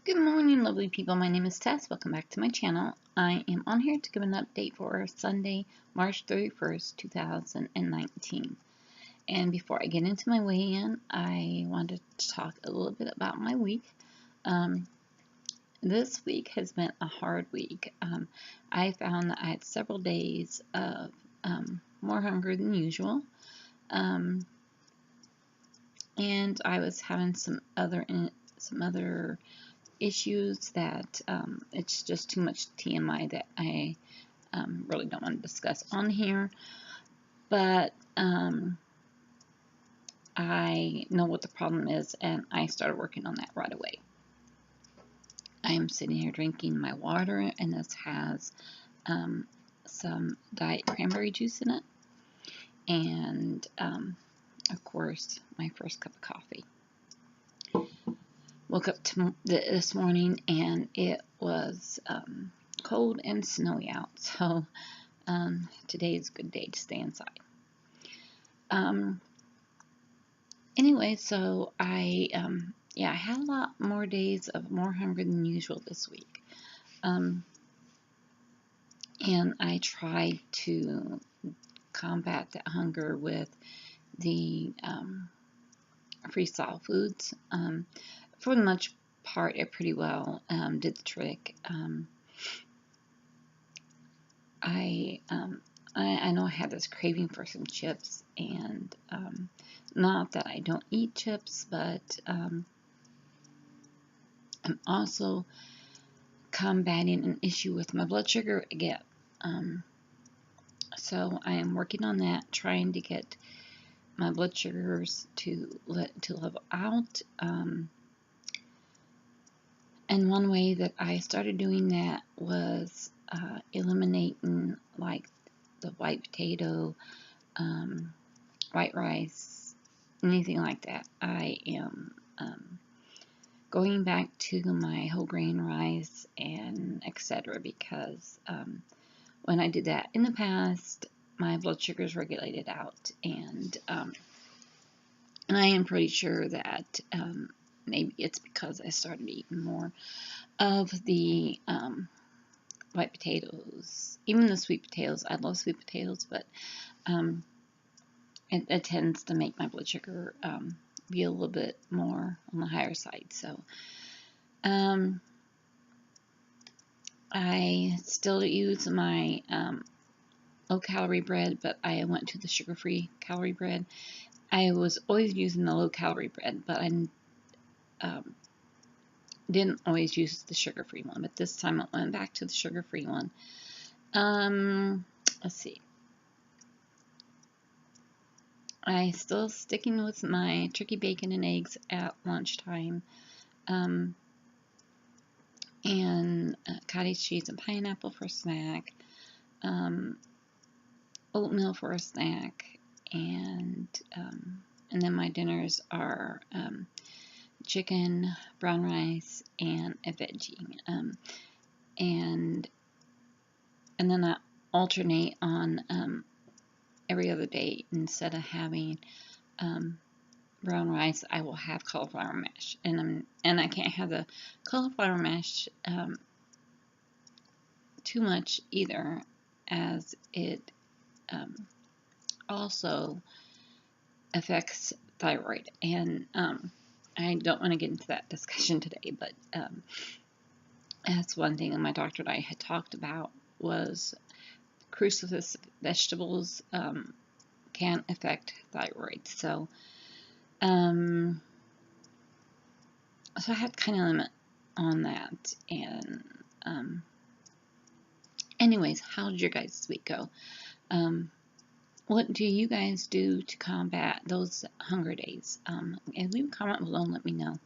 Good morning, lovely people. My name is Tess. Welcome back to my channel. I am on here to give an update for Sunday, March 31st, 2019. And before I get into my weigh-in, I wanted to talk a little bit about my week. This week has been a hard week. I found that I had several days of more hunger than usual. And I was having some other issues that it's just too much TMI that I really don't want to discuss on here, but I know what the problem is, and I started working on that right away. I am sitting here drinking my water, and this has some diet cranberry juice in it, and of course my first cup of coffee. Woke up this morning and it was cold and snowy out, so today is a good day to stay inside. Anyway, so I had a lot more days of more hunger than usual this week, and I tried to combat that hunger with the freeze-thaw foods. For the most part, it pretty well did the trick. I know I had this craving for some chips, and not that I don't eat chips, but I'm also combating an issue with my blood sugar again. So I am working on that, trying to get my blood sugars to level out. And one way that I started doing that was eliminating like the white potato, white rice, anything like that. I am going back to my whole grain rice and etc. because when I did that in the past, my blood sugars regulated out, and I am pretty sure that maybe it's because I started eating more of the white potatoes, even the sweet potatoes. I love sweet potatoes, but it tends to make my blood sugar be a little bit more on the higher side. So I still use my low-calorie bread, but I went to the sugar-free calorie bread. I was always using the low-calorie bread, but I didn't always use the sugar-free one, but this time I went back to the sugar-free one. Let's see. I still sticking with my turkey bacon and eggs at lunchtime, and cottage cheese and pineapple for a snack, oatmeal for a snack, and then my dinners are chicken, brown rice, and a veggie, and then I alternate on every other day. Instead of having brown rice, I will have cauliflower mash, and I can't have the cauliflower mash too much either, as it also affects thyroid, and I don't want to get into that discussion today, but that's one thing that my doctor and I had talked about, was cruciferous vegetables can affect thyroid. So so I had kind of limit on that. And anyways, how did your guys' week go? What do you guys do to combat those hunger days? And leave a comment below and let me know.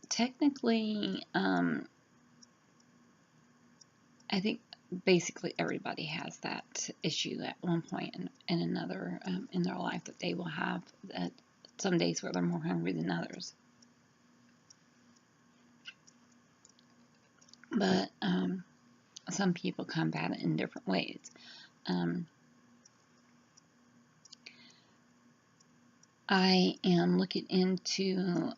Technically, I think basically everybody has that issue at one point and another in their life, that they will have that some days where they're more hungry than others. But some people combat it in different ways. I am looking into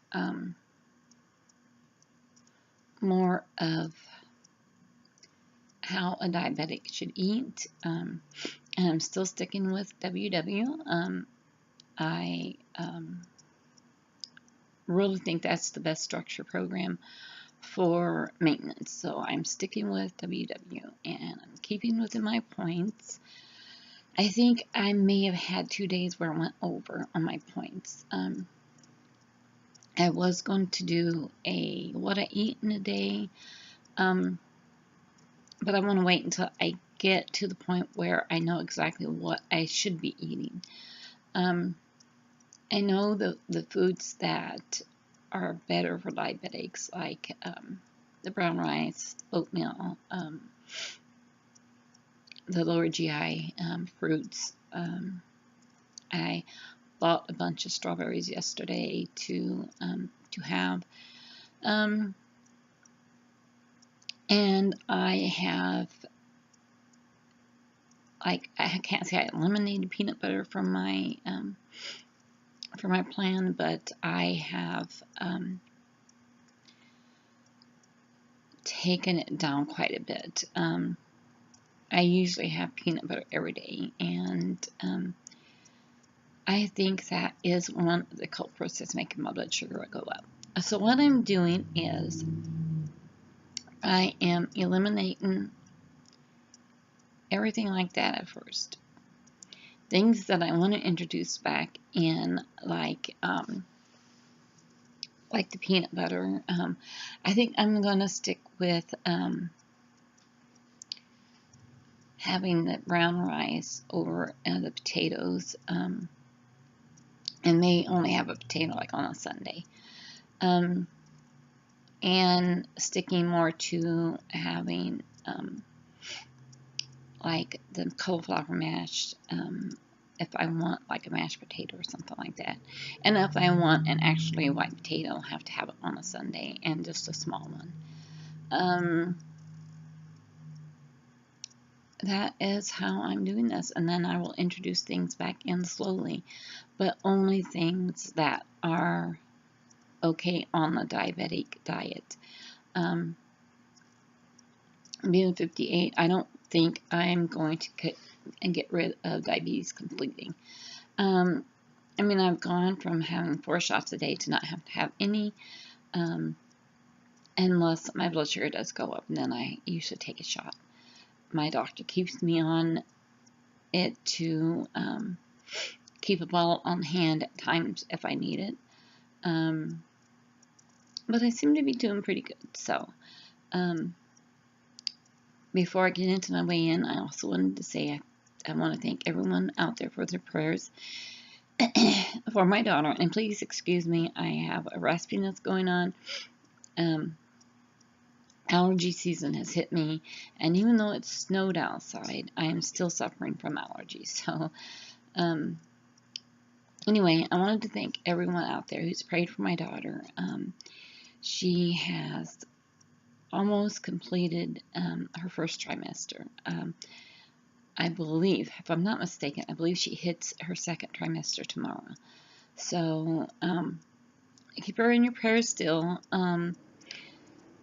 more of how a diabetic should eat, and I'm still sticking with WW. I really think that's the best structure program for maintenance, so I'm sticking with WW, and I'm keeping within my points. I think I may have had 2 days where I went over on my points. I was going to do a what I eat in a day, but I want to wait until I get to the point where I know exactly what I should be eating. I know the foods that are better for diabetics, like the brown rice, oatmeal, the lower GI fruits. I bought a bunch of strawberries yesterday to have, and I have, like, I can't say I eliminated peanut butter from my plan, but I have taken it down quite a bit. I usually have peanut butter every day, and I think that is one of the culprits that's making my blood sugar go up. So what I'm doing is I am eliminating everything like that at first. Things that I want to introduce back in, like the peanut butter. I think I'm going to stick with having the brown rice over the potatoes, and may only have a potato like on a Sunday. And sticking more to having like the cauliflower mash, if I want like a mashed potato or something like that. And if I want an actually white potato, I'll have to have it on a Sunday, and just a small one. That is how I'm doing this, and then I will introduce things back in slowly, but only things that are okay on the diabetic diet. Being 58, I don't think I'm going to cut and get rid of diabetes completely. I mean, I've gone from having 4 shots a day to not have to have any, unless my blood sugar does go up, and then I usually take a shot. My doctor keeps me on it to keep a bottle on hand at times if I need it. But I seem to be doing pretty good. So before I get into my weigh-in, I also wanted to say I want to thank everyone out there for their prayers for my daughter. And please excuse me, I have a raspiness going on. Allergy season has hit me, and even though it snowed outside, I am still suffering from allergies. So anyway, I wanted to thank everyone out there who's prayed for my daughter. She has almost completed her first trimester. I believe, if I'm not mistaken, I believe she hits her second trimester tomorrow. So keep her in your prayers still.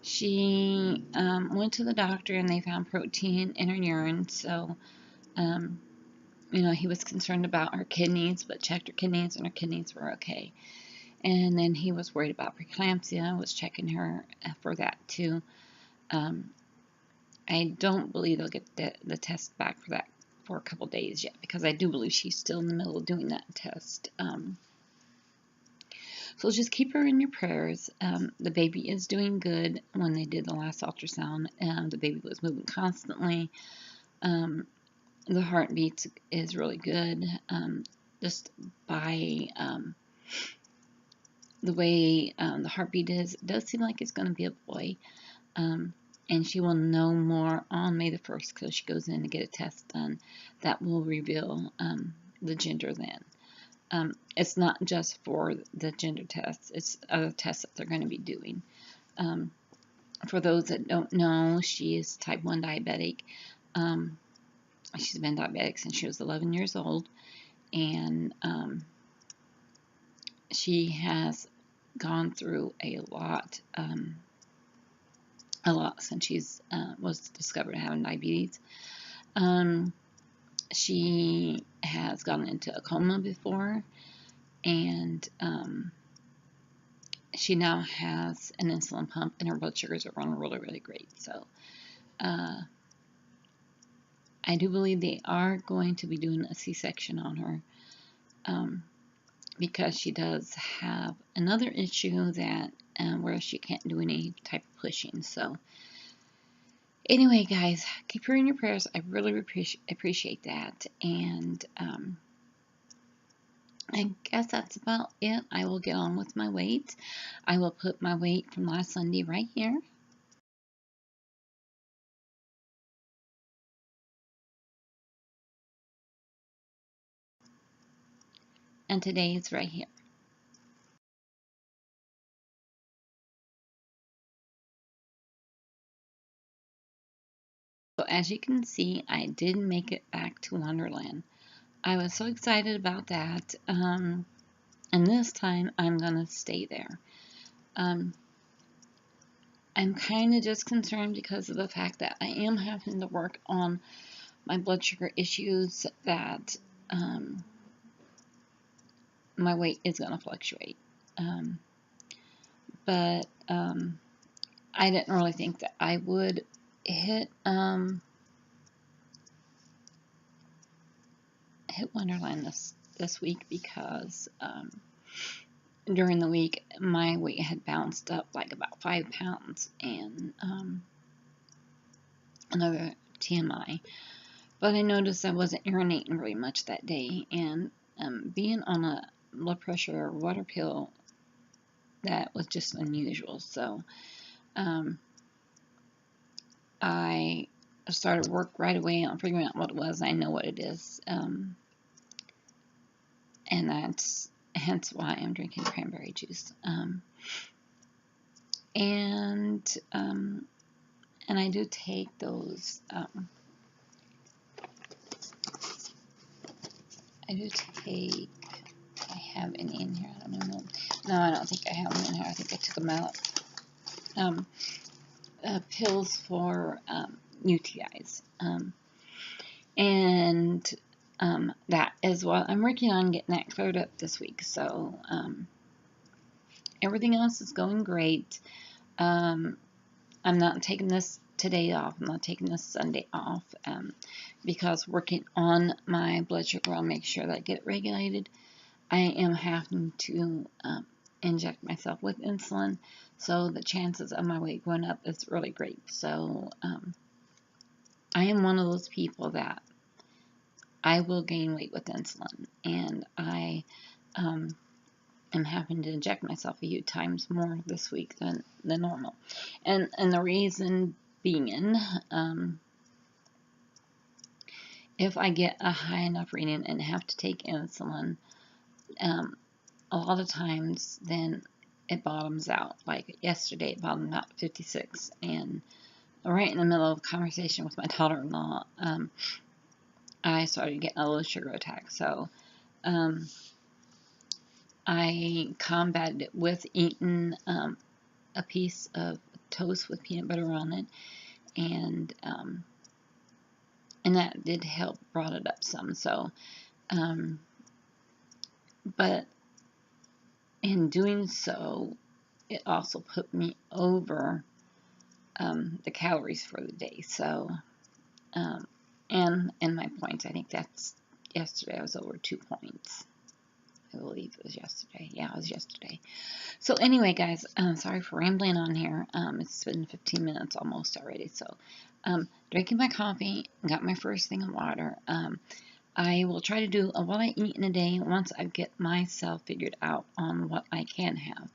She went to the doctor and they found protein in her urine. So, he was concerned about her kidneys, but checked her kidneys and her kidneys were okay. And then he was worried about preeclampsia, was checking her for that too. I don't believe they'll get the test back for that for a couple days yet, because I do believe she's still in the middle of doing that test. So just keep her in your prayers. The baby is doing good. When they did the last ultrasound, the baby was moving constantly. The heartbeat is really good. Just by the way the heartbeat is, it does seem like it's going to be a boy. And she will know more on May the 1st, because she goes in to get a test done that will reveal the gender then. It's not just for the gender tests, it's other tests that they're going to be doing. For those that don't know, she is type 1 diabetic. She's been diabetic since she was 11 years old, and she has gone through a lot since she's was discovered having diabetes. She has gone into a coma before, and she now has an insulin pump, and her blood sugars are running really, really great. So I do believe they are going to be doing a C-section on her, because she does have another issue that where she can't do any type of pushing. So anyway, guys, keep her in your prayers. I really appreciate that. And I guess that's about it. I will get on with my weight. I will put my weight from last Sunday right here. And today is right here. So as you can see, I did make it back to Wonderland. I was so excited about that. And this time I'm going to stay there. I'm kind of just concerned because of the fact that I am having to work on my blood sugar issues, that my weight is going to fluctuate. But I didn't really think that I would hit Wonderland this week, because during the week my weight had bounced up like about 5 pounds, and another TMI. But I noticed I wasn't urinating really much that day, and being on a blood pressure water pill, that was just unusual. So I started work right away on figuring out what it was. I know what it is, and that's hence why I'm drinking cranberry juice. And I do take those. I have any in here. I don't know. No, I don't think I have them in here. I think I took them out. Pills for UTIs. And that is what I'm working on, getting that cleared up this week. So everything else is going great. I'm not taking this today off. I'm not taking this Sunday off, because working on my blood sugar, I'll make sure that I get it regulated. I am having to inject myself with insulin, so the chances of my weight going up is really great. So I am one of those people that I will gain weight with insulin, and I am having to inject myself a few times more this week than normal. And the reason being, if I get a high enough reading and have to take insulin, a lot of times then it bottoms out. Like yesterday, it bottomed out at 56, and right in the middle of a conversation with my daughter-in-law, I started getting a low sugar attack. So I combated it with eating a piece of toast with peanut butter on it, and that did help, brought it up some. So but in doing so, it also put me over the calories for the day. So and my points, I think that's yesterday I was over 2 points. I believe it was yesterday. Yeah, it was yesterday. So anyway, guys, sorry for rambling on here. It's been 15 minutes almost already. So drinking my coffee, got my first thing of water. I will try to do what I eat in a day once I get myself figured out on what I can have.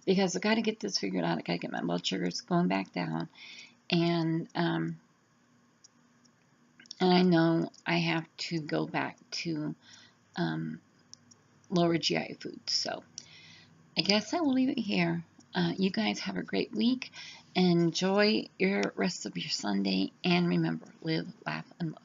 Because I've got to get this figured out. I've got to get my blood sugars going back down. And I know I have to go back to lower GI foods. So I guess I will leave it here. You guys have a great week. Enjoy your rest of your Sunday. And remember, live, laugh, and love.